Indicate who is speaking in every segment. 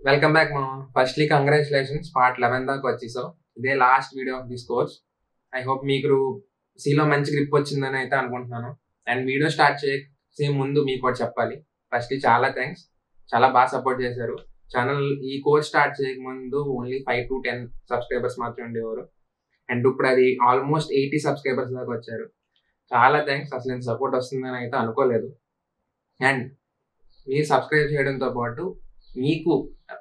Speaker 1: Welcome back, Mama. Firstly, congratulations. Part 11 దాకా వచ్చేసావు. ఇదే last video of this course. I hope మీకు సీలో మంచి గ్రిప్ వచ్చిందని అయితే అనుకుంటున్నాను. అండ్ వీడియో స్టార్ట్ చేసే ముందు మీకు ఒకటి చెప్పాలి. ఫస్ట్లీ చాలా థ్యాంక్స్. చాలా బాగా సపోర్ట్ చేశారు. ఛానల్ ఈ కోర్స్ స్టార్ట్ చేయకముందు ఓన్లీ 5 to 10 సబ్స్క్రైబర్స్ మాత్రమే ఉండేవారు. అండ్ ఇప్పుడు అది ఆల్మోస్ట్ 80 సబ్స్క్రైబర్స్ దాకా వచ్చారు. చాలా థ్యాంక్స్. అసలు ఇంత సపోర్ట్ వస్తుందని అయితే అనుకోలేదు. అండ్ మీరు సబ్స్క్రైబ్ చేయడంతో పాటు మీకు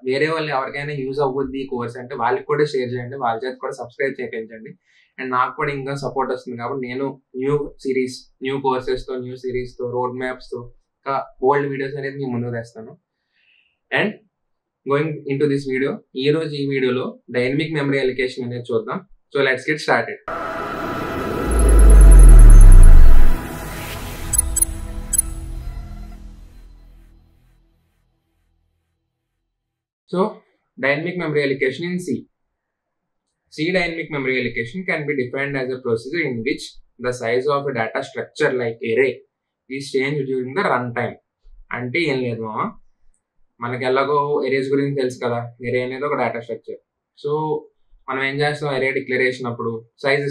Speaker 1: వేరే వాళ్ళు ఎవరికైనా యూజ్ అవ్వద్ది ఈ కోర్స్ అంటే వాళ్ళకి కూడా షేర్ చేయండి, వాళ్ళ చేత కూడా సబ్స్క్రైబ్ చేయించండి. అండ్ నాకు కూడా ఇంకా సపోర్ట్ వస్తుంది కాబట్టి నేను న్యూ సిరీస్, న్యూ కోర్సెస్తో, న్యూ సిరీస్తో, రోడ్ మ్యాప్స్తో ఇంకా ఓల్డ్ వీడియోస్ అనేది మీ ముందుకు తెస్తాను. And going into this video, ఈ వీడియోలో డైనమిక్ మెమరీ అలికేషన్ అనేది చూద్దాం. So let's get started. So, dynamic memory allocation in C. C dynamic memory allocation can be defined as a procedure in which the size of a data structure like array is changed during the runtime. అంటే ఏం లేదు మామ, మనకి ఎలాగో erase గురించి తెలుసు కదా. ఎరే అనేది ఒక డేటా స్ట్రక్చర్. సో మనం ఏం చేస్తాం, ఎరే డిక్లరేషన్ అప్పుడు సైజ్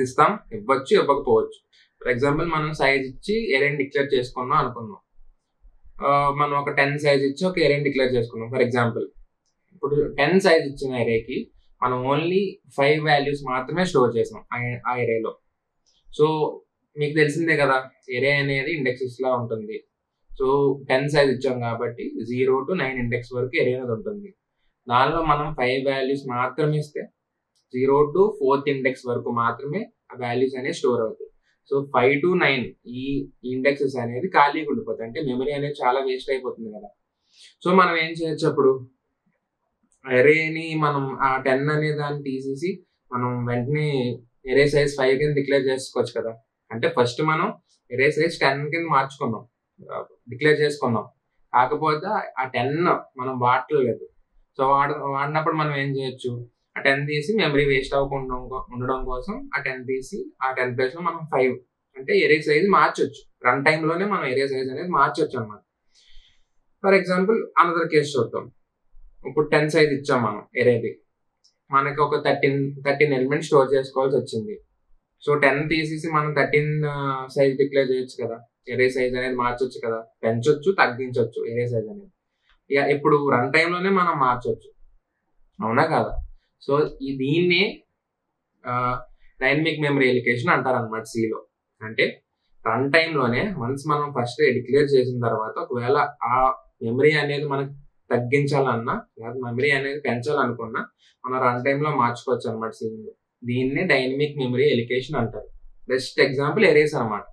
Speaker 1: ఇస్తాం, ఇవ్వచ్చు ఇవ్వకపోవచ్చు. ఫర్ ఎగ్జాంపుల్ మనం సైజ్ ఇచ్చి ఎరేని డిక్లేర్ చేసుకున్నాం అనుకుందాం. మనం ఒక 10 సైజ్ ఇచ్చి ఒక ఎరేని డిక్లేర్ చేసుకున్నాం. ఫర్ ఎగ్జాంపుల్ ఇప్పుడు 10 సైజ్ ఇచ్చిన ఎరేకి మనం ఓన్లీ 5 వాల్యూస్ మాత్రమే స్టోర్ చేసాం ఆ ఎరేలో. సో మీకు తెలిసిందే కదా, ఎరే అనేది ఇండెక్సెస్ లా ఉంటుంది. సో 10 సైజ్ ఇచ్చాం కాబట్టి 0 to 9 ఇండెక్స్ వరకు ఎరే అనేది ఉంటుంది. దానిలో మనం 5 వాల్యూస్ మాత్రమే ఇస్తే 0 to 4th ఇండెక్స్ వరకు మాత్రమే ఆ వాల్యూస్ అనేవి స్టోర్ అవుతాయి. సో 5 to 9 ఈ ఇండెక్సెస్ అనేది ఖాళీగా ఉండిపోతాయి, అంటే మెమరీ అనేది చాలా వేస్ట్ అయిపోతుంది కదా. సో మనం ఏం చేయొచ్చు, అప్పుడు ఎరేని మనం ఆ 10 అనే దాన్ని తీసేసి మనం వెంటనే ఎరే సైజ్ 5 కింద డిక్లేర్ చేసుకోవచ్చు కదా. అంటే ఫస్ట్ మనం ఎరే సైజ్ 10 కింద డిక్లేర్ చేసుకున్నాం, కాకపోతే ఆ 10 మనం వాడలేదు. సో వాడినప్పుడు మనం ఏం చేయొచ్చు, ఆ 10 తీసి మెమరీ వేస్ట్ అవ్వకుండా ఉండడం కోసం ఆ 10 తీసి ఆ 10 ప్లేస్ లో మనం 5 అంటే ఎరే సైజ్ మార్చొచ్చు. రన్ టైమ్ లోనే మనం ఎరే సైజ్ అనేది మార్చొచ్చు అన్నమాట. ఫర్ ఎగ్జాంపుల్ అనదర్ కేసు చూద్దాం. ఇప్పుడు 10 సైజ్ ఇచ్చాం మనం ఎరేది, మనకి ఒక 13 ఎలిమెంట్స్ స్టోర్ చేసుకోవాల్సి వచ్చింది. సో 10 తీసేసి మనం 13 సైజ్ డిక్లేర్ చేయొచ్చు కదా, ఎరే సైజ్ అనేది మార్చొచ్చు కదా, పెంచొచ్చు తగ్గించవచ్చు ఎరే సైజ్ అనేది. ఇక ఇప్పుడు రన్ టైమ్ లోనే మనం మార్చొచ్చు, అవునా కదా. సో దీన్నే డైనమిక్ మెమరీ అలికేషన్ అంటారు అనమాట సిలో. అంటే రన్ టైమ్ లోనే వన్స్ మనం ఫస్ట్ డిక్లేర్ చేసిన తర్వాత ఒకవేళ ఆ మెమరీ అనేది మనకు తగ్గించాలన్నా లేదా మెమరీ అనేది పెంచాలనుకున్నా మనం రన్ టైమ్ లో మార్చుకోవచ్చు అనమాట సిలో. దీన్నే డైనమిక్ మెమరీ అలికేషన్ అంటారు. బెస్ట్ ఎగ్జాంపుల్ ఎరేస్ అనమాట.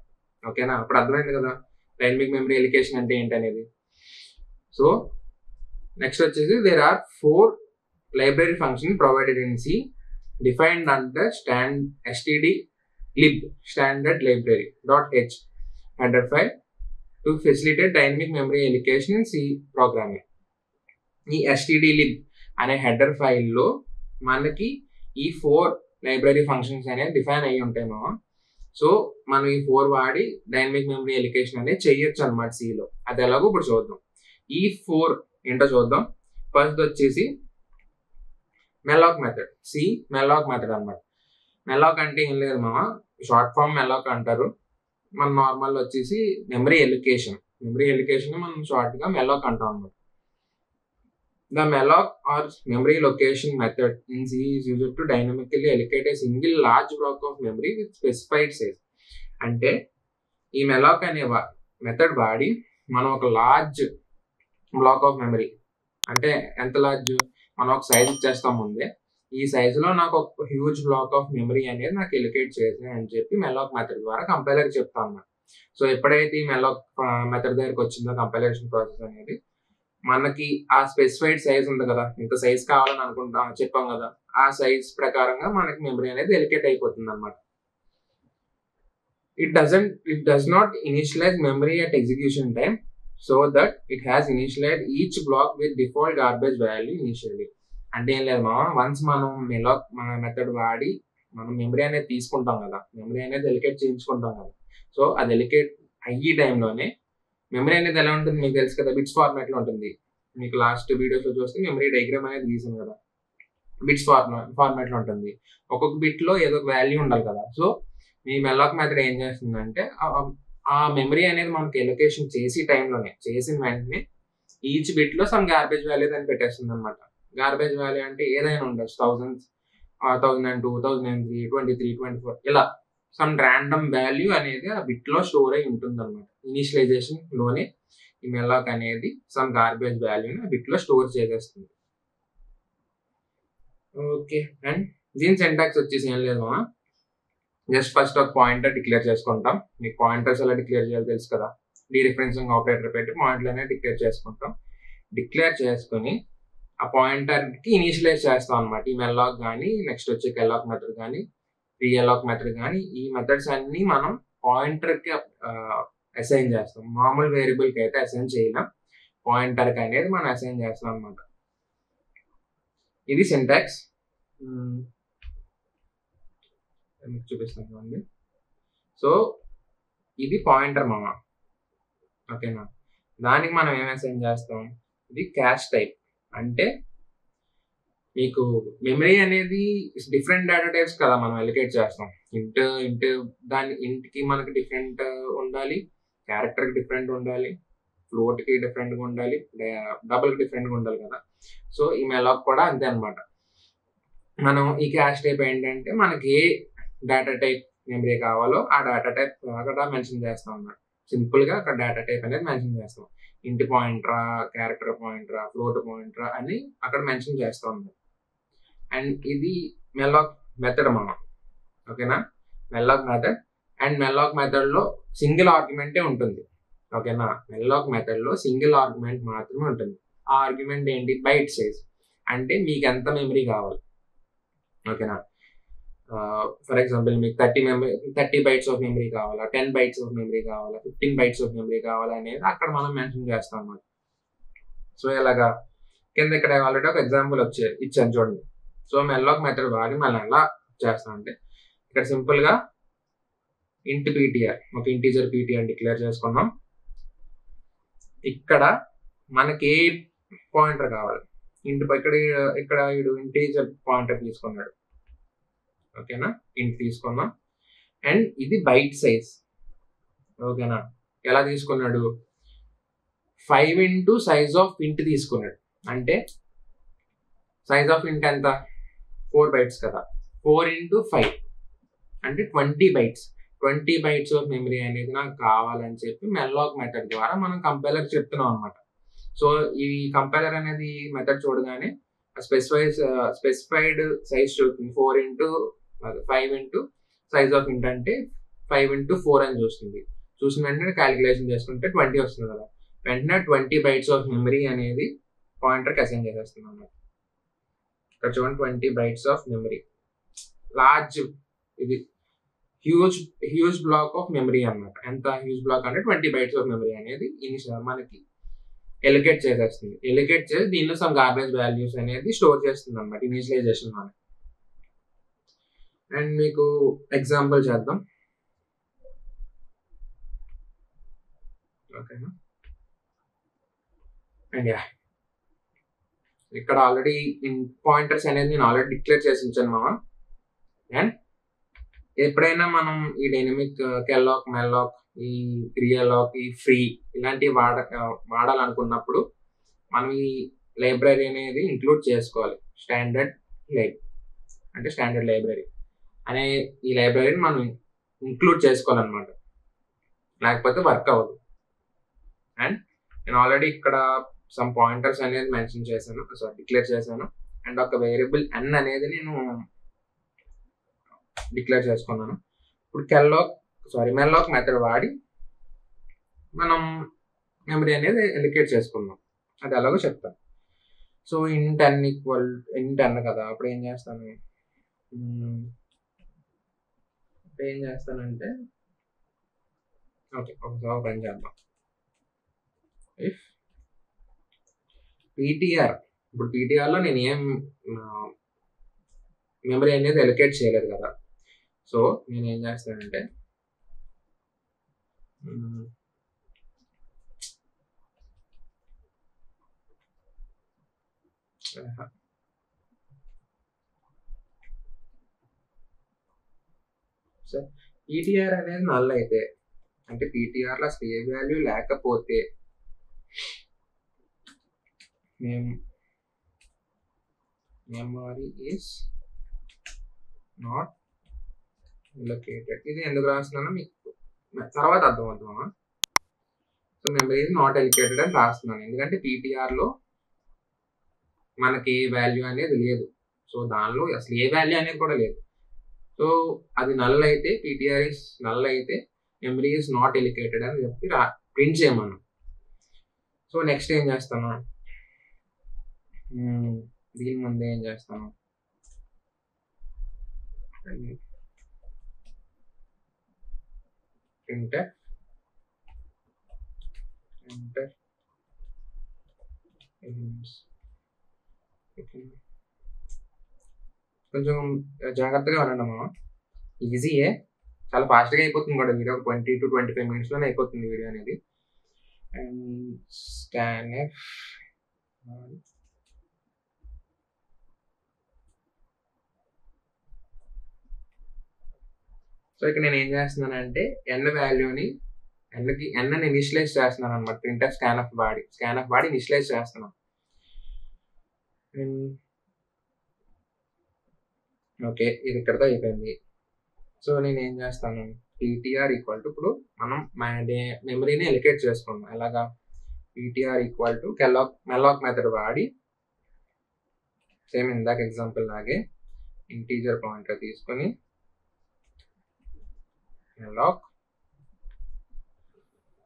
Speaker 1: ఓకేనా, ఇప్పుడు అర్థమైంది కదా డైనమిక్ మెమరీ అలికేషన్ అంటే ఏంటనేది. సో నెక్స్ట్ వచ్చేసి there are 4 library function provided in C defined under stdlib standard library.h header file to facilitate dynamic memory allocation in C programming. ఈ stdlib అనే హెడర్ ఫైల్లో మనకి ఈ 4 లైబ్రరీ ఫంక్షన్స్ అనేవి define అయ్యి ఉంటాయి మామ. సో మనం ఈ 4 వాడి డైనమిక్ మెమరీ అలికేషన్ అనేది చేయొచ్చు అనమాట సిలో. అది ఎలాగో ఇప్పుడు చూద్దాం. ఈ 4 ఏంటో చూద్దాం. ఫస్ట్ వచ్చేసి మెలాక్ మెథడ్, సి మెలాక్ మెథడ్ అనమాట. మెలాక్ అంటే ఏం లేదు మామ, షార్ట్ ఫామ్ మెలాక్ అంటారు. మన నార్మల్ వచ్చేసి మెమరీ ఎలికేషన్ మనం షార్ట్ గా మెలాక్ అంటాం అనమాట. The malloc or memory location method in C is used to dynamically allocate a single large block of memory with specified size. అంటే ఈ మెలాక్ అనే మెథడ్ వాడి మనం ఒక లార్జ్ బ్లాక్ ఆఫ్ మెమరీ, అంటే ఎంత లార్జ్, మనం ఒక సైజ్ ఇచ్చేస్తాం ముందే, ఈ సైజులో నాకు ఒక హ్యూజ్ బ్లాక్ ఆఫ్ మెమరీ అనేది నాకు ఎలికేట్ చేయాలి అని చెప్పి మెలాక్ మెథడ్ ద్వారా కంపైలర్ చెప్తాం అన్నమాట. సో ఎప్పుడైతే ఈ మెలాక్ మెథడ్ దగ్గరికి వచ్చిందో కంపైలేషన్ ప్రాసెస్ అనేది, మనకి ఆ స్పెసిఫైడ్ సైజ్ ఉంది కదా, ఇంత సైజ్ కావాలని చెప్పాం కదా, ఆ సైజ్ ప్రకారంగా మనకి మెమరీ అనేది ఎలికేట్ అయిపోతుంది అనమాట. It does not initialize memory at execution time so that it has initialized each block with default garbage value initially. అంటే ఏం లేదు మామ, వన్స్ మనం మెలాక్ మెథడ్ వాడి మనం మెమరీ అనేది తీసుకుంటాం కదా, మెమరీ అనేది ఎలికేట్ చేయించుకుంటాం కదా. సో అది ఎలికేట్ అయ్యే టైంలోనే మెమరీ అనేది ఎలా ఉంటుంది మీకు తెలుసు కదా, బిట్స్ ఫార్మాట్ లో ఉంటుంది. మీకు లాస్ట్ వీడియోస్లో చూస్తే మెమరీ డయాగ్రామ్ అనేది గీసాను కదా, బిట్స్ ఫార్మాట్లో ఉంటుంది. ఒక్కొక్క బిట్లో ఏదో ఒక వాల్యూ ఉండాలి కదా. సో మీ మెల్లాక్ మెథడ్ ఏం చేస్తుందంటే ఆ మెమరీ అనేది మనకి ఎలొకేషన్ చేసిన వెంటనే ఈచ్ బిట్లో సమ్ గార్బేజ్ వాల్యూ అని పెట్టేస్తుంది అనమాట. గార్బేజ్ వాల్యూ అంటే ఏదైనా ఉండొచ్చు, 1002, 1003, 23, 24 ఇలా సమ్ ర్యాండమ్ వాల్యూ అనేది ఆ బిట్లో స్టోర్ అయి ఉంటుంది అనమాట. ఇనిషియలైజేషన్లోనే ఈ మెల్లాక్ అనేది సమ్ గార్బేజ్ వాల్యూని ఆ బిట్లో స్టోర్ చేసేస్తుంది. ఓకే, అండ్ దీని సింటాక్స్ వచ్చేసి ఏం లేదు, జస్ట్ ఫస్ట్ ఒక పాయింటర్ డిక్లేర్ చేసుకుంటాం. మీకు పాయింటర్స్ ఎలా డిక్లేర్ చేయాలో తెలుసు కదా. డీరిఫరెన్సింగ్ ఆపరేటర్ పెట్టి పాయింట్లు అనేది డిక్లేర్ చేసుకుంటాం. డిక్లేర్ చేసుకుని ఆ పాయింటర్కి ఇనిషియలైజ్ చేస్తాం అనమాట. ఈ మెల్లాక్ కానీ, నెక్స్ట్ వచ్చే కెల్లాక్ మెథడ్ కానీ, రీఎల్లాక్ మెథడ్ కానీ, ఈ మెథడ్స్ అన్ని మనం పాయింటర్కి అసైన్ చేస్తాం. మామూలు వేరియబుల్కి అయితే అసైన్ చేయలేం, పాయింటర్కి అనేది మనం అసైన్ చేస్తాం అనమాట. ఇది సింటాక్స్. మీకు చూపిస్తాను చూడండి. సో ఇది పాయింటర్ మామ, ఓకేనా. దానికి మనం ఏం అసైన్ చేస్తాం, ఇది క్యాష్ టైప్. అంటే మీకు మెమరీ అనేది డిఫరెంట్ డేటా టైప్స్ కదా మనం ఎలికేట్ చేస్తాం. ఇంట్ దాని ఇంట్కి మనకి డిఫరెంట్ ఉండాలి, క్యారెక్టర్కి డిఫరెంట్ ఉండాలి, ఫ్లోట్కి డిఫరెంట్గా ఉండాలి, డబుల్కి డిఫరెంట్గా ఉండాలి కదా. సో ఈ మెల్లాక్ కూడా అంతే అనమాట. మనం ఈ క్యాష్ టైప్ ఏంటంటే మనకి ఏ డేటా టైప్ మెమరీ కావాలో ఆ డేటా టైప్ అక్కడ మెన్షన్ చేస్తాం అన్నమాట. సింపుల్గా అక్కడ డేటా టైప్ అనేది మెన్షన్ చేస్తాం. ఇంటి పాయింటరా, క్యారెక్టర్ పాయింటరా, ఫ్లోట్ పాయింటరా అని అక్కడ మెన్షన్ చేస్తాం అన్నమాట. అండ్ ఇది మెల్లాక్ మెథడ్ మనం, ఓకేనా. మెల్లాక్ మెథడ్. అండ్ మెల్లాక్ మెథడ్లో సింగిల్ ఆర్గ్యుమెంటే ఉంటుంది, ఓకేనా. మెల్లాక్ మెథడ్లో సింగిల్ ఆర్గ్యుమెంట్ మాత్రమే ఉంటుంది. ఆ ఆర్గ్యుమెంట్ ఏంటి, బైట్ సైజ్. అంటే మీకు ఎంత మెమరీ కావాలి, ఓకేనా. ఫర్ ఎగ్జాంపుల్ మీకు 30 బైట్స్ ఆఫ్ మెమరీ కావాలా, 10 బైట్స్ ఆఫ్ మెమరీ కావాలా, 15 బైట్స్ ఆఫ్ మెమరీ కావాలా అనేది అక్కడ మనం మెన్షన్ చేస్తాం అన్నమాట. సో ఇలాగా కింద ఇక్కడ ఆల్రెడీ ఒక ఎగ్జాంపుల్ ఇచ్చాను చూడండి. సో మెల్లాక్ మెథడ్ వాడి మనం ఎలా చేస్తాం అంటే ఇక్కడ సింపుల్గా ఇంట్ పీటీఆర్, ఒక ఇంటీజర్ పీటీఆర్ డిక్లేర్ చేసుకున్నాం. ఇక్కడ మనకి ఏ పాయింటర్ కావాలి, ఇక్కడ వీడు ఇంటీజర్ పాయింటర్ తీసుకున్నాడు, ఓకేనా. ఇంట్ తీసుకున్నాం. అండ్ ఇది బైట్ సైజ్, ఓకేనా. ఎలా తీసుకున్నాడు, 5 into సైజ్ ఆఫ్ ఇంట్ తీసుకున్నాడు. అంటే సైజ్ ఆఫ్ ఇంట్ ఎంత, 4 బైట్స్ కదా. 4 into 5 అంటే 20 బైట్స్. 20 బైట్స్ ఆఫ్ మెమరీ అనేది నాకు కావాలని చెప్పి మెల్లాక్ మెథడ్ ద్వారా మనం కంపైలర్ చెప్తున్నాం అనమాట. సో ఈ కంపైలర్ అనేది మెథడ్ చూడగానే స్పెసిఫైడ్ సైజ్ చూస్తుంది. 5 into సైజ్ ఆఫ్ ఇంట్ అంటే 5 into 4 అని చూస్తుంది. చూసిన వెంటనే క్యాలిక్యులేషన్ చేసుకుంటే 20 వస్తుంది కదా. వెంటనే 20 బైట్స్ ఆఫ్ మెమరీ అనేది పాయింటర్కి అసైన్ చేసేస్తుంది అన్నమాట. ఇక్కడ చూడండి, 20 బైట్స్ ఆఫ్ మెమరీ, లార్జ్, ఇది హ్యూజ్ బ్లాక్ ఆఫ్ మెమరీ అన్నమాట. ఎంత హ్యూజ్ బ్లాక్ అంటే 20 బైట్స్ ఆఫ్ మెమరీ అనేది మనకి ఎలికేట్ చేసేస్తుంది. ఎలికేట్ చేసి దీనిలో సమ్ గార్బేజ్ వాల్యూస్ అనేది స్టోర్ చేస్తుంది అన్నమాట ఇనిషియలైజేషన్ మనకి. అండ్ మీకు ఎగ్జాంపుల్ చేద్దాం, ఓకేనా. అండ్ ఇక్కడ ఆల్రెడీ పాయింటర్స్ అనేది నేను ఆల్రెడీ డిక్లేర్ చేసి ఉంచాను మామ. అండ్ ఎప్పుడైనా మనం ఈ డైనమిక్ కెల్లాక్, మెల్లాక్, ఈ రీఎల్లాక్, ఈ ఫ్రీ ఇలాంటివి వాడాలనుకున్నప్పుడు మనం ఈ లైబ్రరీ అనేది ఇంక్లూడ్ చేసుకోవాలి. స్టాండర్డ్ లైబ్రరీ అనే ఈ లైబ్రరీని మనం ఇంక్లూడ్ చేసుకోవాలన్నమాట, లేకపోతే వర్క్ అవ్వదు. అండ్ నేను ఆల్రెడీ ఇక్కడ సమ్ పాయింటర్స్ అనేది మెన్షన్ చేశాను, డిక్లేర్ చేశాను. అండ్ ఒక వేరియబుల్ n అనేది నేను డిక్లేర్ చేసుకున్నాను. ఇప్పుడు మెల్లాక్ మెథడ్ వాడి మనం మెమరీ అనేది ఎలికేట్ చేసుకుందాం. అది ఎలాగో చెప్తాను. సో ఇంట్ n కదా. అప్పుడు ఏం చేస్తానంటే ఓకే, ఒకసారి పని చేద్దాం. ఇఫ్ పీటీఆర్, ఇప్పుడు పీటీఆర్లో నేను ఏం మెమరీ అనేది ఎలికేట్ చేయలేదు కదా. సో నేను ఏం చేస్తానంటే సో పీటీఆర్ అనేది నల్ అయితే, అంటే పీటీఆర్లో అసలు ఏ వాల్యూ లేకపోతే మెమరీ ఈస్ నాట్ allocated. ఇది ఎందుకు రాస్తున్నానో మీకు తర్వాత అర్థమవుతుందా? సో మెమరీ ఈజ్ నాట్ అలికేటెడ్ అని రాస్తున్నాను, ఎందుకంటే పీటీఆర్లో మనకి వాల్యూ అనేది లేదు. సో దానిలో అసలు ఏ వాల్యూ అనేది కూడా లేదు. సో అది నల్ అయితే, పీటీఆర్ ఇస్ నల్ అయితే మెమరీ ఈజ్ నాట్ అలికేటెడ్ అని చెప్పి ప్రింట్ చేయమను. సో నెక్స్ట్ ఏం చేస్తాను, దీని ముందే ఏం చేస్తాను, enter elements. కొంచెం జాగ్రత్తగా వినండి అమ్మా, ఈజీయే, చాలా ఫాస్ట్గా అయిపోతుంది కూడా వీడియో, 20 to 25 minutesలోనే అయిపోతుంది వీడియో అనేది. అండ్ scanf సో ఇక్కడ నేను ఏం చేస్తున్నానంటే n వాల్యూని n అని ఇనిషియలైజ్ చేస్తున్నాను అనమాట. printf scanf బాడీ ఇనిషియలైజ్ చేస్తున్నాను. ఓకే, ఇది ఇక్కడతో అయిపోయింది. సో నేను ఏం చేస్తాను, పీటీఆర్ ఈక్వల్ టు, ఇప్పుడు మనం మెమరీని ఎలికేట్ చేసుకున్నాం. ఎలాగా, పీటీఆర్ ఈక్వల్ టు మెల్లాక్ మెథడ్ వాడి సేమ్ ఇందాక ఎగ్జాంపుల్ లాగే ఇంటీజర్ పాయింటర్ తీసుకొని మెల్లాక్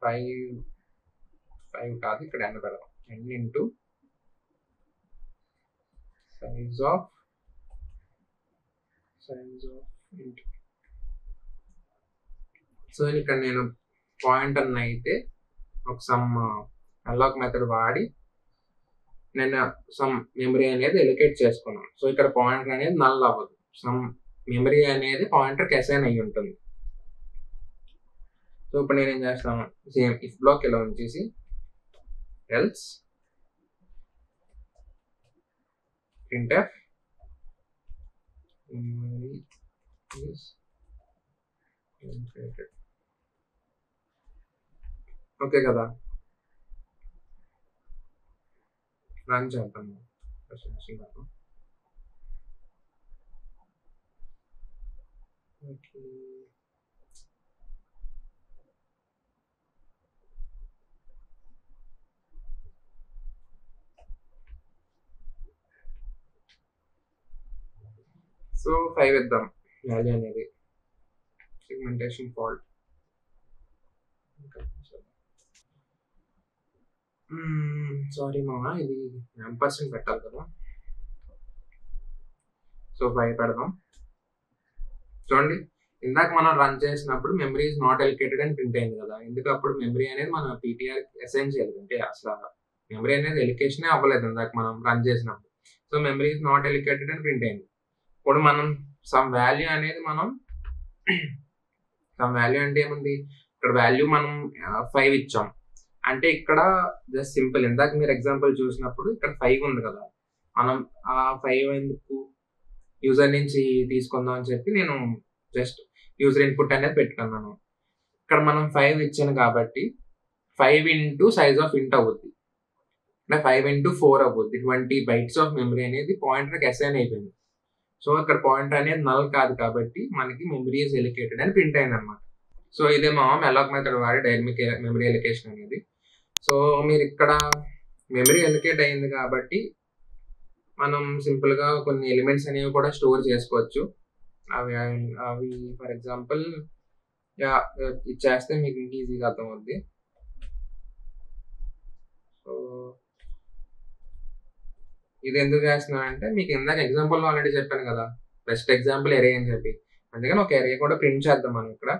Speaker 1: 5 కాదు, ఇక్కడ n పెడదాం, n into size of int. So ఇక్కడ నేను పాయింటర్ అయితే ఒక సమ్ అన్లాక్ మెథడ్ వాడి నేను సమ్ మెమరీ అనేది ఎలికేట్ చేసుకున్నాను. సో ఇక్కడ పాయింటర్ అనేది నల్ అవ్వదు, సమ్ మెమరీ అనేది పాయింటర్కి అసైన్ అయ్యి ఉంటుంది. సో ఇప్పుడు నేను ఏం చేస్తాను, సేమ్ ఇఫ్ బ్లాక్ ఇలా ఉంచేసి else printf memory is allocated. Okay కదా, రన్ చేద్దాము. ఓకే, సో 5 ఇద్దాం వాల్యూ అనేది, సెగ్మెంటేషన్ ఫాల్ట్. సారీ మామా, ఇది %% పెట్టాలి కదా. సో 5 పెడదాం. చూడండి, ఇందాక మనం రన్ చేసినప్పుడు మెమరీ ఈజ్ నాట్ అలికేటెడ్ అని ప్రింట్ అయింది కదా, ఎందుకు అప్పుడు మెమరీ అనేది మన పీటీఆర్ అసైన్ చేయలేదు, అంటే అసలు మెమరీ అనేది ఎలికేషనే అవ్వలేదు ఇందాక మనం రన్ చేసినప్పుడు. సో మెమరీ ఈజ్ నాట్ అలికేటెడ్ అని ప్రింట్ అయింది. ఇప్పుడు మనం సమ్ వాల్యూ అనేది సమ్ వాల్యూ అంటే ఏముంది, ఇక్కడ వాల్యూ మనం 5 ఇచ్చాం, అంటే ఇక్కడ జస్ట్ సింపుల్ ఇందాక మీరు ఎగ్జాంపుల్ చూసినప్పుడు ఇక్కడ 5 ఉంది కదా, మనం ఆ 5 ఎందుకు యూజర్ నుంచి తీసుకుందాం అని చెప్పి నేను జస్ట్ యూజర్ ఇన్పుట్ అనేది పెట్టుకున్నాను. ఇక్కడ మనం 5 ఇచ్చాను కాబట్టి 5 ఇంటూ సైజ్ ఆఫ్ ఇంట్ అవుద్ది, అంటే 5 ఇంటూ 4 అవుద్ది. 20 bytes ఆఫ్ మెమరీ అనేది పాయింటర్కి అసైన్ అయిపోయింది. సో ఇక్కడ పాయింటర్ అనేది నల్ కాదు కాబట్టి మనకి మెమరీ ఈజ్ ఎలికేటెడ్ అని ప్రింట్ అయింది అనమాట. సో ఇదే మా మెల్లాక్ మెథడ్ వాడి డైనమిక్ మెమరీ ఎలికేషన్ అనేది. సో మీరు ఇక్కడ మెమరీ ఎలికేట్ అయింది కాబట్టి మనం సింపుల్గా కొన్ని ఎలిమెంట్స్ అనేవి కూడా స్టోర్ చేసుకోవచ్చు. అవి ఫర్ ఎగ్జాంపుల్ ఇది చేస్తే మీకు ఇంక ఈజీగా అర్థమవుద్ది. సో ఇది ఎందుకు చేస్తున్నానంటే మీకు ఇందాక ఎగ్జాంపుల్ ఆల్రెడీ చెప్పాను కదా, బెస్ట్ ఎగ్జాంపుల్ ఎరే అని చెప్పి, అందుకని ఒక ఎరే కూడా ప్రింట్ చేద్దాం మనం ఇక్కడ.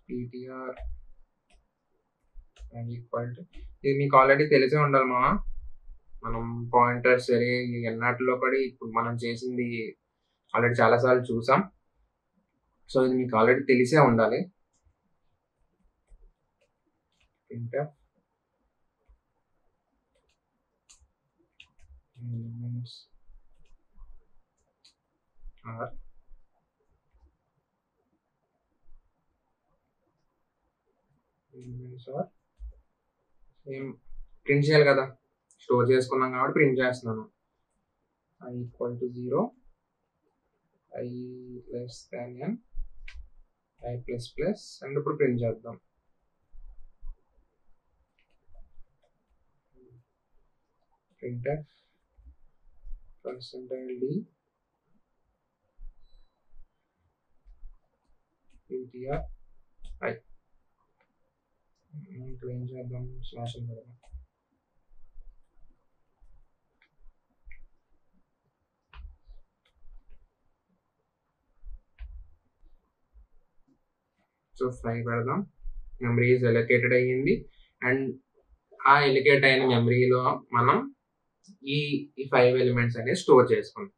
Speaker 1: ptr ఈక్వల్ టు, ఇది మీకు ఆల్రెడీ తెలిసే ఉండాలి మా, మనం పాయింటర్స్ ఎరే ఎన్నాటిలో కూడా ఇప్పుడు మనం చేసింది ఆల్రెడీ చాలాసార్లు చూసాం. సో ఇది మీకు ఆల్రెడీ తెలిసే ఉండాలి. printf elements are same print చేయాలి కదా, స్టోర్ చేసుకున్నాం కాబట్టి ప్రింట్ చేస్తున్నాను. I equal to 0, I less than n, I plus plus, and ఇప్పుడు ప్రింట్ చేద్దాం. printf %d ptr I. ఇప్పుడు ఏం చేద్దాం, స్లాష్ పెడదాం. సో 5 పెడదాం. మెమరీ ఈజ్ ఎలొకేటెడ్ అయ్యింది. అండ్ ఆ ఎలికేట్ అయిన మెమరీలో మనం ఈ 5 ఎలిమెంట్స్ అనేవి స్టోర్ చేసుకుంటాం.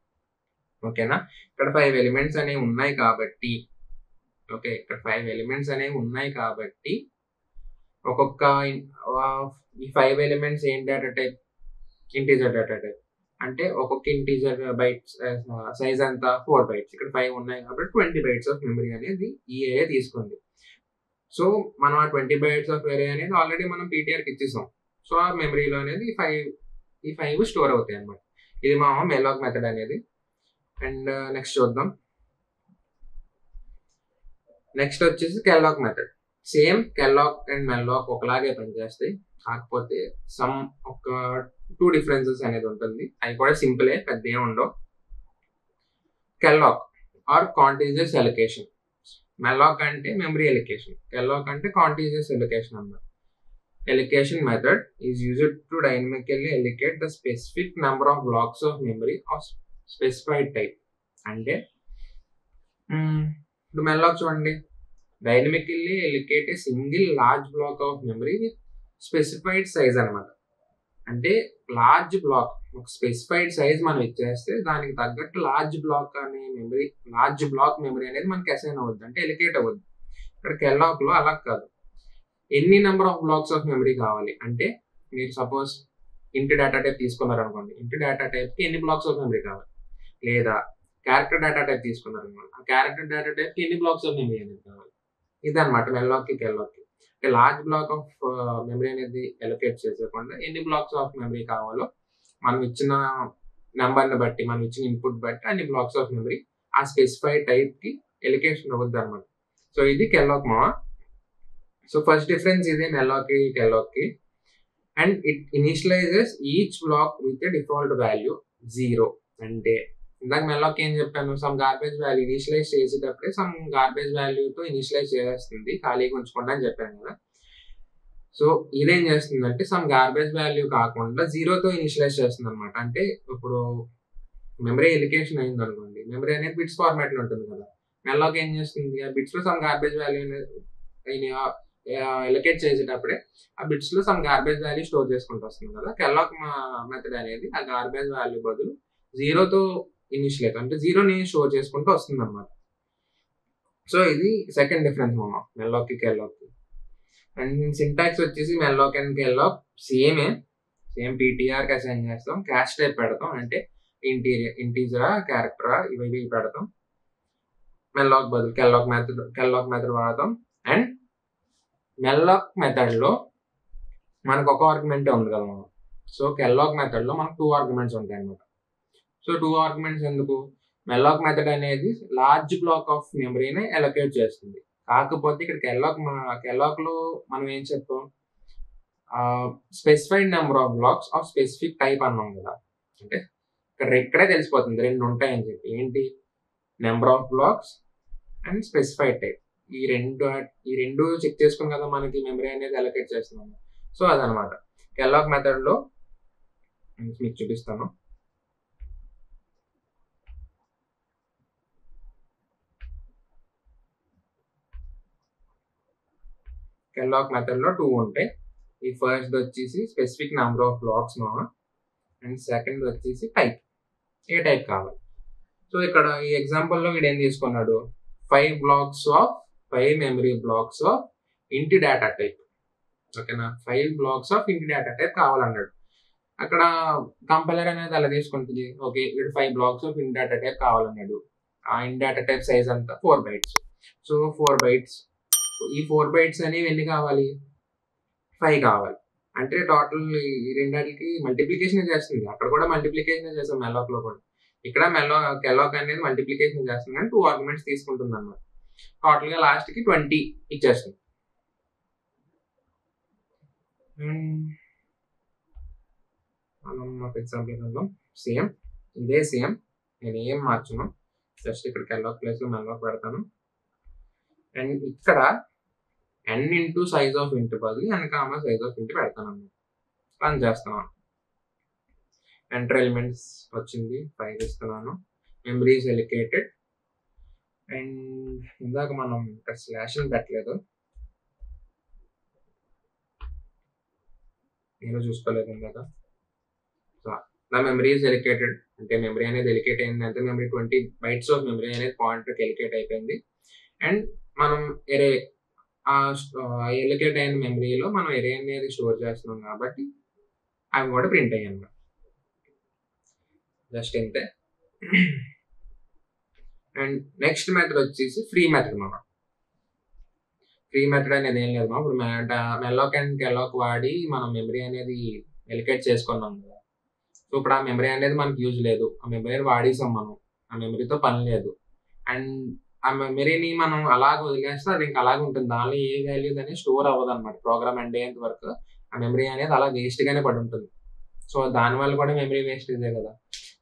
Speaker 1: ఓకేనా, ఇక్కడ 5 ఎలిమెంట్స్ అనేవి ఉన్నాయి కాబట్టి, ఓకే, ఇక్కడ 5 ఎలిమెంట్స్ అనేవి ఉన్నాయి కాబట్టి ఒక్కొక్క ఈ 5 ఎలిమెంట్స్ ఏం data type, integer data type. అంటే ఒక్కొక్క ఇంటీజర్ బైట్స్ సైజ్ అంతా 4 బైట్స్. ఇక్కడ 5 ఉన్నాయి కాబట్టి 20 బైట్స్ ఆఫ్ మెమరీ అనేది ఈ ఏరియా తీసుకుంది. సో మనం ఆ 20 బైట్స్ ఆఫ్ ఏరియా అనేది ఆల్రెడీ మనం పీటీఆర్కి ఇచ్చేసాం. సో ఆ మెమరీలో అనేది ఈ 5 స్టోర్ అవుతాయి అన్నమాట. ఇది మా మెల్లాక్ మెథడ్ అనేది. అండ్ నెక్స్ట్ చూద్దాం. నెక్స్ట్ వచ్చేసి కెల్లాక్ మెథడ్. సేమ్ కెల్లాక్ అండ్ మెల్లాక్ ఒకలాగే పనిచేస్తాయి, కాకపోతే సమ్ ఒక 2 డిఫరెన్సెస్ అనేది ఉంటుంది. అవి కూడా సింపులే, పెద్ద ఏమి ఉండవు. కెల్లాక్ ఆర్ కాంటిజియస్ ఎలొకేషన్. మెల్లాక్ అంటే మెమరీ ఎలొకేషన్, కెల్లాక్ అంటే కాంటిజియస్ ఎలొకేషన్ అన్నమాట. Allocation method is used to dynamically allocate the specific number of blocks of memory of specified type. అంటే ఇప్పుడు మెల్లాక్ చూడండి, dynamically allocate a single large block of memory with specified size అనమాట. అంటే large black, ఒక specified size మనం ఇచ్చేస్తే దానికి తగ్గట్టు లార్జ్ బ్లాక్ మెమరీ అనేది మనకి అసైన్ అవుద్ది, అంటే ఎలికేట్ అవుద్ది. ఇక్కడ కెల్లాక్ లో అలా కాదు. ఎన్ని number of blacks of memory కావాలి అంటే, మీరు సపోజ్ ఇంటి డేటా టైప్ తీసుకున్నారు అనుకోండి, ఇంటి డేటా టైప్కి ఎన్ని బ్లాక్స్ ఆఫ్ మెమరీ కావాలి. లేదా క్యారెక్టర్ డేటా టైప్ తీసుకున్నారు అనుకోండి, ఆ క్యారెక్టర్ డేటా టైప్కి ఎన్ని బ్లాక్స్ ఆఫ్ మెమరీ అనేది కావాలి. ఇదన్నమాట మెల్లాక్కి కెల్లాక్కి. అంటే లార్జ్ బ్లాక్ ఆఫ్ మెమరీ అనేది ఎలొకేట్ చేసేకుండా ఎన్ని బ్లాక్స్ ఆఫ్ మెమరీ కావాలో మనం ఇచ్చిన నెంబర్ని బట్టి, మనం ఇచ్చిన ఇన్పుట్ బట్టి అన్ని బ్లాక్స్ ఆఫ్ మెమరీ ఆ స్పెసిఫైడ్ టైప్కి ఎలొకేషన్ అవుద్ది అనమాట. సో ఇది కెల్లాక్ మా. సో ఫస్ట్ డిఫరెన్స్ ఇదే మెల్లాక్కి కెల్లాక్కి. And it initializes each block with default value 0. అంటే ఇందాక మెల్లాక్ ఏం చెప్పాను, సమ్ గార్బేజ్ వాల్యూ ఇనిషియలైజ్ చేసేటప్పుడే సమ్ గార్బేజ్ వాల్యూతో ఇనిషియలైజ్ చేసేస్తుంది, ఖాళీగా ఉంచకుండా అని చెప్పాను కదా. సో ఇదేం చేస్తుందంటే సమ్ గార్బేజ్ వాల్యూ కాకుండా 0తో ఇనిషియలైజ్ చేస్తుంది అనమాట. అంటే ఇప్పుడు మెమరీ ఎలికేషన్ అయింది అనుకోండి, మెమరీ అనేది బిట్స్ ఫార్మాట్లో ఉంటుంది కదా. మెల్లాక్ ఏం చేస్తుంది, ఆ బిట్స్లో సమ్ గార్బేజ్ వాల్యూ ఎలొకేట్ చేసేటప్పుడే ఆ బిట్స్ లో సమ్ గార్బేజ్ వాల్యూ స్టోర్ చేసుకుంటూ వస్తుంది కదా. కెల్లాక్ మెథడ్ అనేది ఆ గార్బేజ్ వాల్యూ బదులు 0తో ఇనిషియలైజ్, అంటే 0ని స్టోర్ చేసుకుంటూ వస్తుంది అనమాట. సో ఇది సెకండ్ డిఫరెన్స్ మెల్లాక్కి కెల్లాక్కి. అండ్ సింటాక్స్ వచ్చేసి మెల్లాక్ అండ్ కెల్లాక్ సేమ్ పీటీఆర్కి అసైన్ చేస్తాం. క్యాష్ టైప్ పెడతాం, అంటే ఇంటీజరా క్యారెక్టరా ఇవి పెడతాం. మెల్లాక్ బదులు కెల్లాక్ మెథడ్ వాడతాం. అండ్ మెల్లాక్ మెథడ్ లో మనకు ఒక ఆర్గ్యుమెంటే ఉంది కదా మనం. సో కెల్లాక్ మెథడ్ లో మనకు 2 ఆర్గ్యుమెంట్స్ ఉంటాయి అన్నమాట. సో 2 ఆర్గ్యుమెంట్స్ ఎందుకు, మెల్లాక్ మెథడ్ అనేది లార్జ్ బ్లాక్ ఆఫ్ మెమరీని ఎలొకేట్ చేస్తుంది. కాకపోతే ఇక్కడ కెల్లాక్ లో మనం ఏం చెప్తాం, specified number of blacks of specific type అన్నాం కదా. అంటే ఇక్కడే తెలిసిపోతుంది 2 ఉంటాయని చెప్పి. ఏంటి, number of blacks and specified type. ఈ రెండు చెక్ చేసుకుని కదా మనకి మెమరీ అనేది అలొకేట్ చేస్తున్నాము. సో అదనమాట కెల్లాక్ మెథడ్ లో. మీకు చూపిస్తాను. కెల్లాక్ మెథడ్ లో 2 ఉంటాయి. ఈ ఫస్ట్ వచ్చేసి specific number of blacks and second వచ్చేసి టైప్, ఏ టైప్ కావాలి. సో ఇక్కడ ఈ ఎగ్జాంపుల్లో వీడు ఏం తీసుకున్నాడు, 5 మెమరీ బ్లాక్స్ ఆఫ్ ఇంటి డేటా టైప్. ఓకేనా, 5 బ్లాక్స్ ఆఫ్ ఇంటి డేటా టైప్ కావాలన్నాడు. అక్కడ కంపైలర్ అనేది అలా తీసుకుంటుంది. ఓకే, ఇక్కడ 5 బ్లాక్స్ ఆఫ్ ఇంటి డేటా టైప్ కావాలన్నాడు. ఆ ఇంటి డేటా టైప్ సైజ్ అంతా 4 bytes. సో 4 bytes, ఈ 4 bytes అనేవి ఎన్ని కావాలి, 5 కావాలి. అంటే టోటల్ ఈ రెండాటికి మల్టిప్లికేషన్ చేస్తుంది. అక్కడ కూడా మల్టిప్లికేషన్ చేస్తాం మెల్లాక్ లో కూడా. ఇక్కడ కెల్లాక్ అనేది మల్టిప్లికేషన్ చేస్తుంది కానీ 2 ఆర్గ్యుమెంట్స్ తీసుకుంటుంది అన్నమాట. టోటల్ గా లాస్ట్ కి 20 ఇచ్చేస్తుంది. మనం ఒక ఎగ్జాంపుల్ వెళ్దాం. సేమ్ ఇదే సేమ్, నేను ఏం మార్చును, జస్ట్ ఇక్కడ కెల్లాక్ ప్లేస్ లో మెల్లాక్ పెడతాను. అండ్ ఇక్కడ n ఇంటూ సైజ్ ఆఫ్ ఇంట్ బదులు n కామా సైజ్ ఆఫ్ ఇంట్ పెడతాను అన్నమాట. రన్ చేస్తున్నాను. ఎంటర్ ఎలిమెంట్స్ వచ్చింది, 5 ఇస్తున్నాను. Memory is ఎలికేటెడ్. అండ్ ఇందాక మనం ఇక్కడ స్లాష్ అని పెట్టలేదు, నేను చూసుకోలేదు ఇందాక. నా మెమరీ ఈజ్ ఎలికేటెడ్ అంటే మెమరీ అనేది ఎలికేట్ అయింది. అంటే మెమరీ 20 bytes ఆఫ్ మెమరీ అనేది పాయింటర్కి ఎలికేట్ అయిపోయింది. అండ్ మనం ఎరే ఎలికేట్ అయిన మెమరీలో మనం ఎరే అనేది స్టోర్ చేస్తున్నాం కాబట్టి అవి కూడా ప్రింట్ అయ్యాను. జస్ట్ ఇంతే. అండ్ నెక్స్ట్ మెథడ్ వచ్చేసి ఫ్రీ మెథడ్. మనం ఫ్రీ మెథడ్ అనేది ఏం లేదు, ఇప్పుడు మెల్లాక్ అండ్ కెల్లాక్ వాడి మనం మెమరీ అనేది ఎలికేట్ చేసుకున్నాం కదా. సో ఇప్పుడు ఆ మెమరీ అనేది మనకి యూజ్ లేదు, ఆ మెమరీ వాడేసాం మనం, ఆ మెమరీతో పని లేదు. అండ్ ఆ మెమరీని మనం అలాగ వదిలేస్తే అది ఇంకా అలాగే ఉంటుంది, దానిలో ఏ వాల్యూ అనేది స్టోర్ అవ్వదు అనమాట. ప్రోగ్రామ్ ఎండ్ అయ్యేంత వరకు ఆ మెమరీ అనేది అలా వేస్ట్ గానే పడి ఉంటుంది. సో దానివల్ల కూడా మెమరీ వేస్టేజే కదా.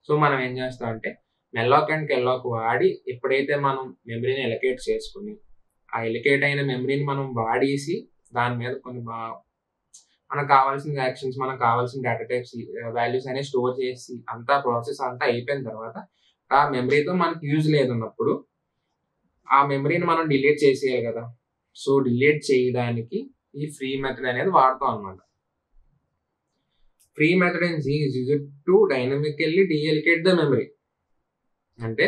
Speaker 1: సో మనం ఏం చేస్తాం అంటే మెల్లాక్ అండ్ కెల్లాక్ వాడి ఎప్పుడైతే మనం మెమరీని ఎలికేట్ చేసుకుని ఆ ఎలికేట్ అయిన మెమరీని మనం వాడేసి దాని మీద కొన్ని మనకు కావాల్సిన యాక్షన్స్, మనకు కావాల్సిన డేటా టైప్స్, వాల్యూస్ అనేవి స్టోర్ చేసి అంతా ప్రాసెస్ అంతా అయిపోయిన తర్వాత ఆ మెమరీతో మనకి యూజ్ లేదన్నప్పుడు ఆ మెమరీని మనం డిలీట్ చేసేయాలి కదా. సో డిలీట్ చేయడానికి ఈ ఫ్రీ మెథడ్ అనేది వాడతాం అన్నమాట. Free method is used to dynamically deallocate the memory. అంటే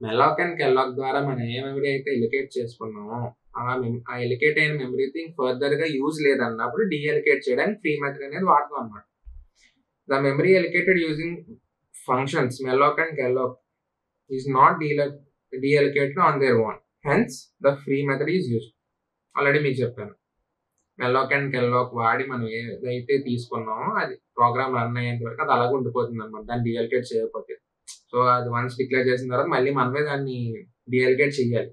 Speaker 1: మెల్లాక్ అండ్ కెల్లాక్ ద్వారా మనం ఏ మెమరీ అయితే ఎలికేట్ చేసుకున్నామో ఆ ఎలికేట్ అయిన మెమరీతో ఫర్దర్ గా యూజ్ లేదన్నప్పుడు డీఎలికేట్ చేయడానికి ఫ్రీ మెథడ్ అనేది వాడతాం అన్నమాట. The memory allocated using functions malloc and calloc is not deallocated on their own, hence the free method is used. Already మీకు చెప్పాను, మెల్లాక్ అండ్ కెల్లాక్ వాడి మనం ఏదైతే తీసుకున్నామో అది ప్రోగ్రామ్ రన్ అయ్యేంత వరకు అది అలాగే ఉండిపోతుంది అనమాట, దాన్ని డీఎలికేట్ చేయకపోతే. సో అది వన్స్ డిక్లేర్ చేసిన తర్వాత మళ్ళీ మనమే దాన్ని డీఎలికేట్ చేయాలి.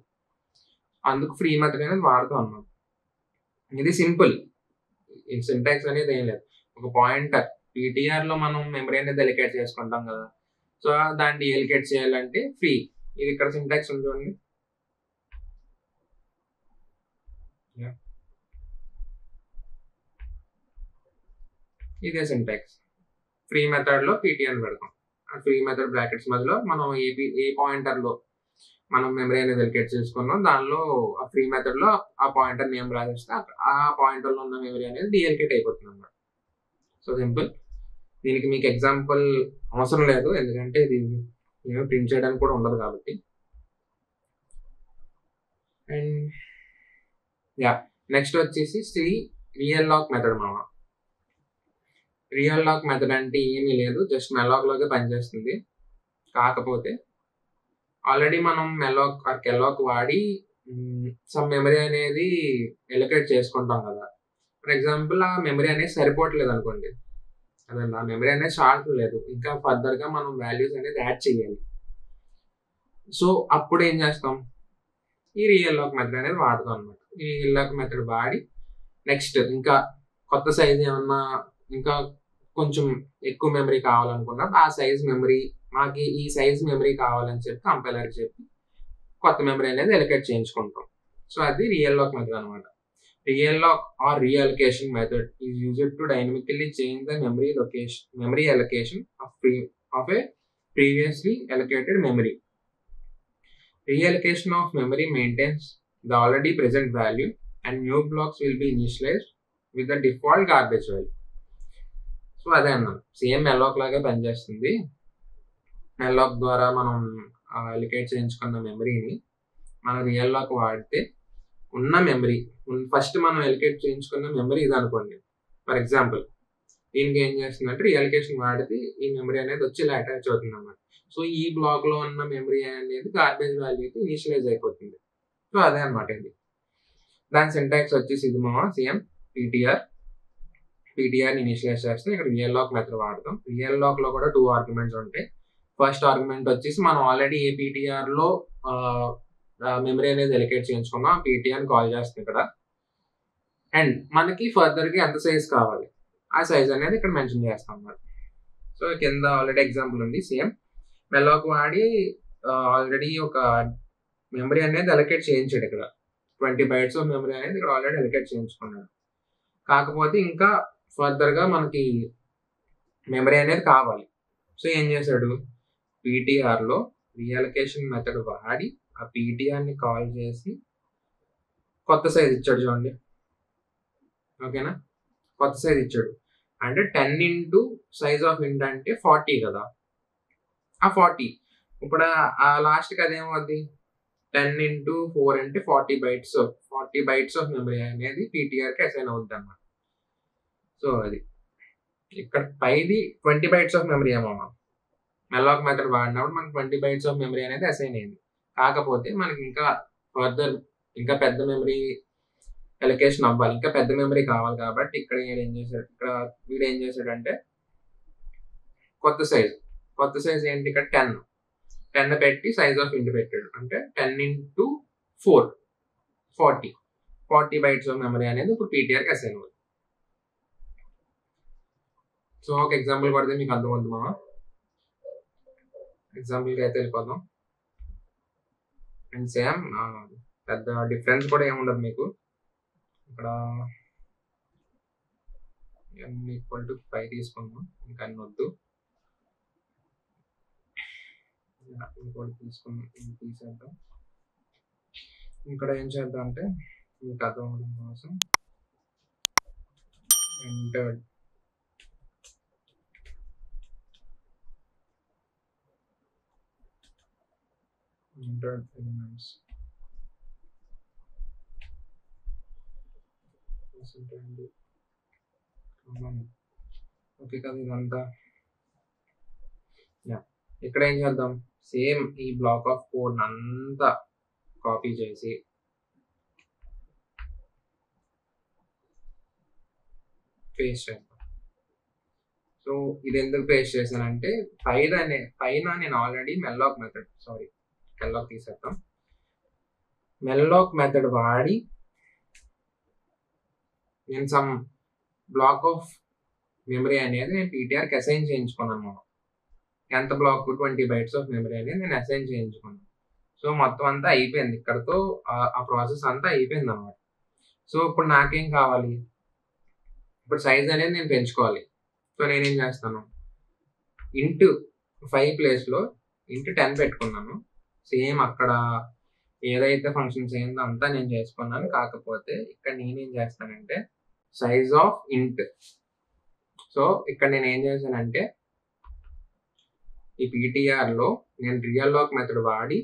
Speaker 1: అందుకు ఫ్రీ మెథడ్ అనేది వాడతాం అన్నమాట. ఇది సింపుల్, సింటాక్స్ అనేది ఏం లేదు. ఒక పాయింటర్ PTR లో మనం మెమరీ అనేది ఎలికేట్ చేసుకుంటాం కదా, సో దాన్ని డీఎలికేట్ చేయాలంటే ఫ్రీ. ఇది ఇక్కడ సింటాక్స్ ఉంటుంది. ఇదే సింటాక్స్. ఫ్రీ మెథడ్ లో PTR పెడతాం. ఫ్రీ మెథడ్ బ్రాకెట్స్ మధ్యలో మనం ఏ పాయింటర్ లో మనం మెమరీ అనేది ఎలికేట్ చేసుకున్నాం దానిలో ఆ ఫ్రీ మెథడ్ లో ఆ పాయింటర్ నేమ్ రాసేస్తే ఆ పాయింటర్ లో ఉన్న మెమరీ అనేది డీఎలికేట్ అయిపోతుంది అన్నమాట. So simple. దీనికి మీకు ఎగ్జాంపుల్ అవసరం లేదు, ఎందుకంటే ఇది ఏమో ప్రింట్ చేయడానికి కూడా ఉండదు కాబట్టి. అండ్ నెక్స్ట్ వచ్చేసి real lock method. Real lock method అంటే ఏమీ లేదు, జస్ట్ మెల్లాక్ లోకే పనిచేస్తుంది. కాకపోతే ఆల్రెడీ మనం మెల్లాక్ ఆర్ కెల్లాక్ వాడి సమ్ మెమరీ అనేది ఎలికేట్ చేసుకుంటాం కదా. ఫర్ ఎగ్జాంపుల్ ఆ మెమరీ అనేది సరిపోవట్లేదు అనుకోండి, అదే ఆ మెమరీ అనేది షార్ట్ లేదు, ఇంకా ఫర్దర్ గా మనం వాల్యూస్ అనేది యాడ్ చేయాలి. సో అప్పుడు ఏం చేస్తాం, ఈ రియల్ లాక్ మెథడ్ అనేది వాడతాం అనమాట. ఈ రియల్ లాక్ మెథడ్ వాడి నెక్స్ట్ ఇంకా కొత్త సైజ్ ఏమన్నా ఇంకా కొంచెం ఎక్కువ మెమరీ కావాలనుకున్నా ఆ సైజ్ మెమరీ మాకు ఈ సైజ్ మెమరీ కావాలని చెప్పి కంపైలర్కి చెప్పి కొత్త మెమరీ అనేది ఎలికేట్ చేయించుకుంటాం. సో అది రియల్ లాక్ మెథడ్ అనమాట. Realloc or reallocation method is used to dynamically change the memory allocation of a previously allocated memory. Reallocation of memory maintains the already present value and new blocks will be initialized with the default garbage value. So అదే అన్నాం, same మెల్లాక్ లాగే పనిచేస్తుంది. మెల్లాక్ ద్వారా మనం allocate చేయించుకున్న మెమరీని మనం real lock వాడితే ఉన్న మెమరీ ఫస్ట్ మనం ఎలికేట్ చేయించుకున్న మెమరీ ఇది అనుకోండి. ఫర్ ఎగ్జాంపుల్ దీనికి ఏం చేస్తుందంటే రీఅలికేషన్ వాడితే ఈ మెమరీ అనేది వచ్చి ఇలా అటాచ్ అవుతుంది అన్నమాట. సో ఈ బ్లాక్ లో ఉన్న మెమరీ అనేది గార్బేజ్ వాల్యూకి ఇనిషియలైజ్ అయిపోతుంది. సో అదే అనమాట ఇది. దాని సింటాక్స్ వచ్చేసి ఇది సేమ్ పీటీఆర్ ఇనిషియలైజ్ చేస్తే ఇక్కడ రియల్ లాక్ మెథడ్ వాడతాం. రియల్ లాక్ లో కూడా 2 ఆర్గ్యుమెంట్స్ ఉంటాయి. ఫస్ట్ ఆర్గ్యుమెంట్ వచ్చేసి మనం ఆల్రెడీ ఏ పీటీఆర్ లో మెమరీ అనేది ఎలికేట్ చేయించుకున్నాం ఆ పీటీఆర్ కాల్ చేస్తుంది ఇక్కడ. అండ్ మనకి ఫర్దర్ గా ఎంత సైజ్ కావాలి ఆ సైజ్ అనేది ఇక్కడ మెన్షన్ చేస్తాం అన్నమాట. సో కింద ఆల్రెడీ ఎగ్జాంపుల్ ఉంది. సేమ్ మెల్లాక్ వాడి ఆల్రెడీ ఒక మెమరీ అనేది అలొకేట్ చేయించాడు. ఇక్కడ 20 bytes ఆఫ్ మెమరీ అనేది ఇక్కడ ఆల్రెడీ అలొకేట్ చేయించుకున్నాడు. కాకపోతే ఇంకా ఫర్దర్ గా మనకి మెమరీ అనేది కావాలి. సో ఏం చేశాడు, పీటీఆర్ లో రీఅలొకేషన్ మెథడ్ వాడి ఆ పీటీఆర్ ని కాల్ చేసి కొత్త సైజ్ ఇచ్చాడు. చూడండి, ఓకేనా, కొత్త సైజ్ ఇచ్చాడు. అంటే 10 into సైజ్ ఆఫ్ ఇంట్ అంటే 40 కదా. ఆ 40 ఇప్పుడు ఆ లాస్ట్కి అదేమవుద్ది, 10 into 4 అంటే 40 bytes. 40 bytes ఆఫ్ మెమరీ అనేది పీటీఆర్కి అసైన్ అవుద్ది అన్నమాట. సో అది ఇక్కడ పైది 20 bytes ఆఫ్ మెమరీ ఏమో మెల్లాక్ మెథడ్ వాడినప్పుడు మనకి 20 bytes ఆఫ్ మెమరీ అనేది అసైన్ అయింది. కాకపోతే మనకి ఇంకా ఫర్దర్ ఇంకా పెద్ద మెమరీ ఎలొకేషన్ అవ్వాలి, ఇంకా పెద్ద మెమరీ కావాలి. కాబట్టి ఇక్కడ వీడు ఏం చేశాడంటే కొత్త సైజ్ ఏంటి, ఇక్కడ 10 పెట్టి సైజ్ ఆఫ్ ఇంట్ పెట్టాడు. అంటే 10 into 4 40 bytes ఆఫ్ మెమరీ అనేది ఇప్పుడు పీటీఆర్కి అసైన్ అవుతుంది. సో ఒక ఎగ్జాంపుల్ పడితే మీకు అర్థమవుతుంది. మనం ఎగ్జాంపుల్కి అయితే వెళ్ళిపోదాం. అండ్ సేమ్ పెద్ద డిఫరెన్స్ కూడా ఏముండదు మీకు. ఇక్కడ n=5 తీసుకుందాం, ఇంకా అన్ని వద్దు. ఇంకోటి తీసేద్దాం. ఇక్కడ ఏం చేద్దాం అంటే మీకు అర్థం అవడం కోసం ఎంటర్డ్ ఎలిమెంట్స్ ఓకే కదా. ఇదంతా ఇక్కడ ఏం చేద్దాం, సేమ్ ఈ బ్లాక్ ఆఫ్ కోడ్ అంతా కాపీ చేసి పేస్ట్ చేద్దాం. సో ఇది ఎందుకు పేస్ట్ చేశానంటే పైన నేను ఆల్రెడీ మెల్లాక్ తీసేద్దాం. మెల్లాక్ మెథడ్ వాడి నేను సమ్ బ్లాక్ ఆఫ్ మెమరీ అనేది నేను పీటీఆర్కి అసైన్ చేయించుకున్నాను. ఎంత బ్లాక్ 20 bytes ఆఫ్ మెమరీ అనేది నేను అసైన్ చేయించుకున్నాను. సో మొత్తం అంతా అయిపోయింది, ఇక్కడతో ఆ ప్రాసెస్ అంతా అయిపోయింది అన్నమాట. సో ఇప్పుడు నాకేం కావాలి, ఇప్పుడు సైజ్ అనేది నేను పెంచుకోవాలి. సో నేనేం చేస్తాను, ఇంటూ 5 ప్లేస్లో ఇంటూ 10 పెట్టుకున్నాను. సేమ్ అక్కడ ఏదైతే ఫంక్షన్స్ అయిందో అంతా నేను చేసుకున్నాను. కాకపోతే ఇక్కడ నేనేం చేస్తానంటే సైజ్ ఆఫ్ ఇంట్. సో ఇక్కడ నేను ఏం చేశానంటే ఈ పీటీఆర్లో నేను రియల్ లాక్ మెథడ్ వాడి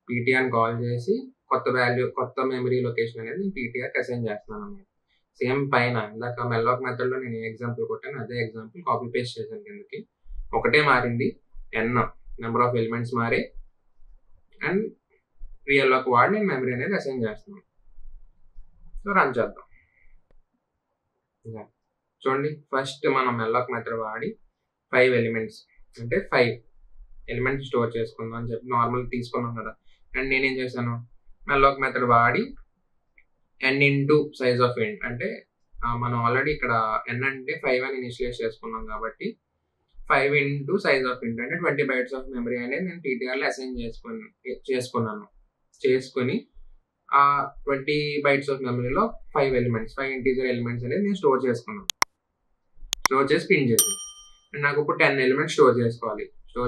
Speaker 1: పీటీఆర్ని కాల్ చేసి కొత్త మెమరీ లొకేషన్ అనేది నేను పీటీఆర్కి అసైన్ చేస్తున్నాను అన్నమాట. సేమ్ పైన ఇందాక మెల్లాక్ మెథడ్లో నేను ఏ ఎగ్జాంపుల్ కొట్టాను అదే ఎగ్జాంపుల్ కాపీ పేస్ట్ చేశాను కిందకి. ఒకటే మారింది, నెంబర్ ఆఫ్ ఎలిమెంట్స్ మారే. అండ్ రియల్ లాక్ వాడి నేను మెమరీ అనేది అసైన్ చేస్తున్నాను. సో రన్ చేద్దాం. చూడండి, ఫస్ట్ మనం మెల్లాక్ మెథడ్ వాడి 5 ఎలిమెంట్స్ అంటే 5 ఎలిమెంట్స్ స్టోర్ చేసుకుందాం అని చెప్పి నార్మల్ తీసుకున్నాం కదా. అండ్ నేనేం చేశాను, మెల్లాక్ మెథడ్ వాడి n into సైజ్ ఆఫ్ ఇంట్ అంటే మనం ఆల్రెడీ ఇక్కడ n అంటే 5 అని ఇనిషియలైజ్ చేసుకున్నాం కాబట్టి 5 into సైజ్ ఆఫ్ ఇంట్ అంటే 20 bytes ఆఫ్ మెమరీ అనేది నేను పీటీఆర్లో అసైన్ చేసుకుని ఆ 20 bytes ఆఫ్ మెమరీలో 5 ఇంటీజర్ ఎలిమెంట్స్ అనేది నేను స్టోర్ చేసుకున్నాను. స్టోర్ చేసి ప్రింట్ చేసాను. అండ్ నాకు ఇప్పుడు 10 ఎలిమెంట్స్ స్టోర్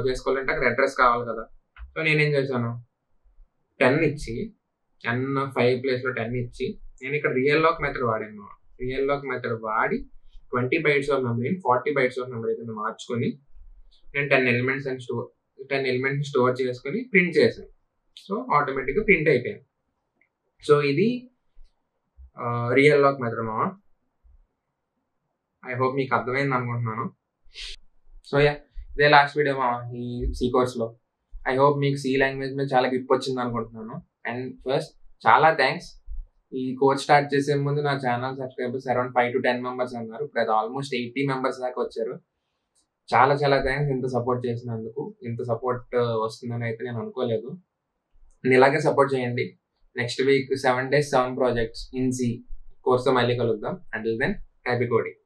Speaker 1: చేసుకోవాలంటే అక్కడ అడ్రస్ కావాలి కదా. సో నేనేం చేశాను, 10 ఇచ్చి 5 ప్లేస్లో 10 ఇచ్చి నేను ఇక్కడ రియల్ లాక్ మెథడ్ వాడాను. రియల్ లాక్ మెథడ్ వాడి 20 bytes ఆఫ్ మెమరీని 40 bytes ఆఫ్ మెమరీ కింద మార్చుకొని నేను 10 ఎలిమెంట్స్ స్టోర్ చేసుకుని ప్రింట్ చేశాను. సో ఆటోమేటిక్గా ప్రింట్ అయిపోయింది. సో ఇది రియల్ లాక్ మెథడ్ మామ. ఐ హోప్ మీకు అర్థమైంది అనుకుంటున్నాను. సో ఇదే లాస్ట్ వీడియో మామ ఈ సి కోర్స్లో. ఐ హోప్ మీకు సి లాంగ్వేజ్ మీద చాలా గ్రిప్ వచ్చింది అనుకుంటున్నాను. అండ్ ఫస్ట్ చాలా థ్యాంక్స్. ఈ కోర్స్ స్టార్ట్ చేసే ముందు నా channel subscribers around 5 to 10 members అన్నారు. ఇప్పుడు అది ఆల్మోస్ట్ 80 మెంబర్స్ దాకా వచ్చారు. చాలా చాలా థ్యాంక్స్ ఇంత సపోర్ట్ చేసినందుకు. ఇంత సపోర్ట్ వస్తుందని అయితే నేను అనుకోలేదు. ఇలాగే సపోర్ట్ చేయండి. Next week 7 days 7 projects in C కోర్స్తో మళ్ళీ కలుద్దాం. Until then happy coding.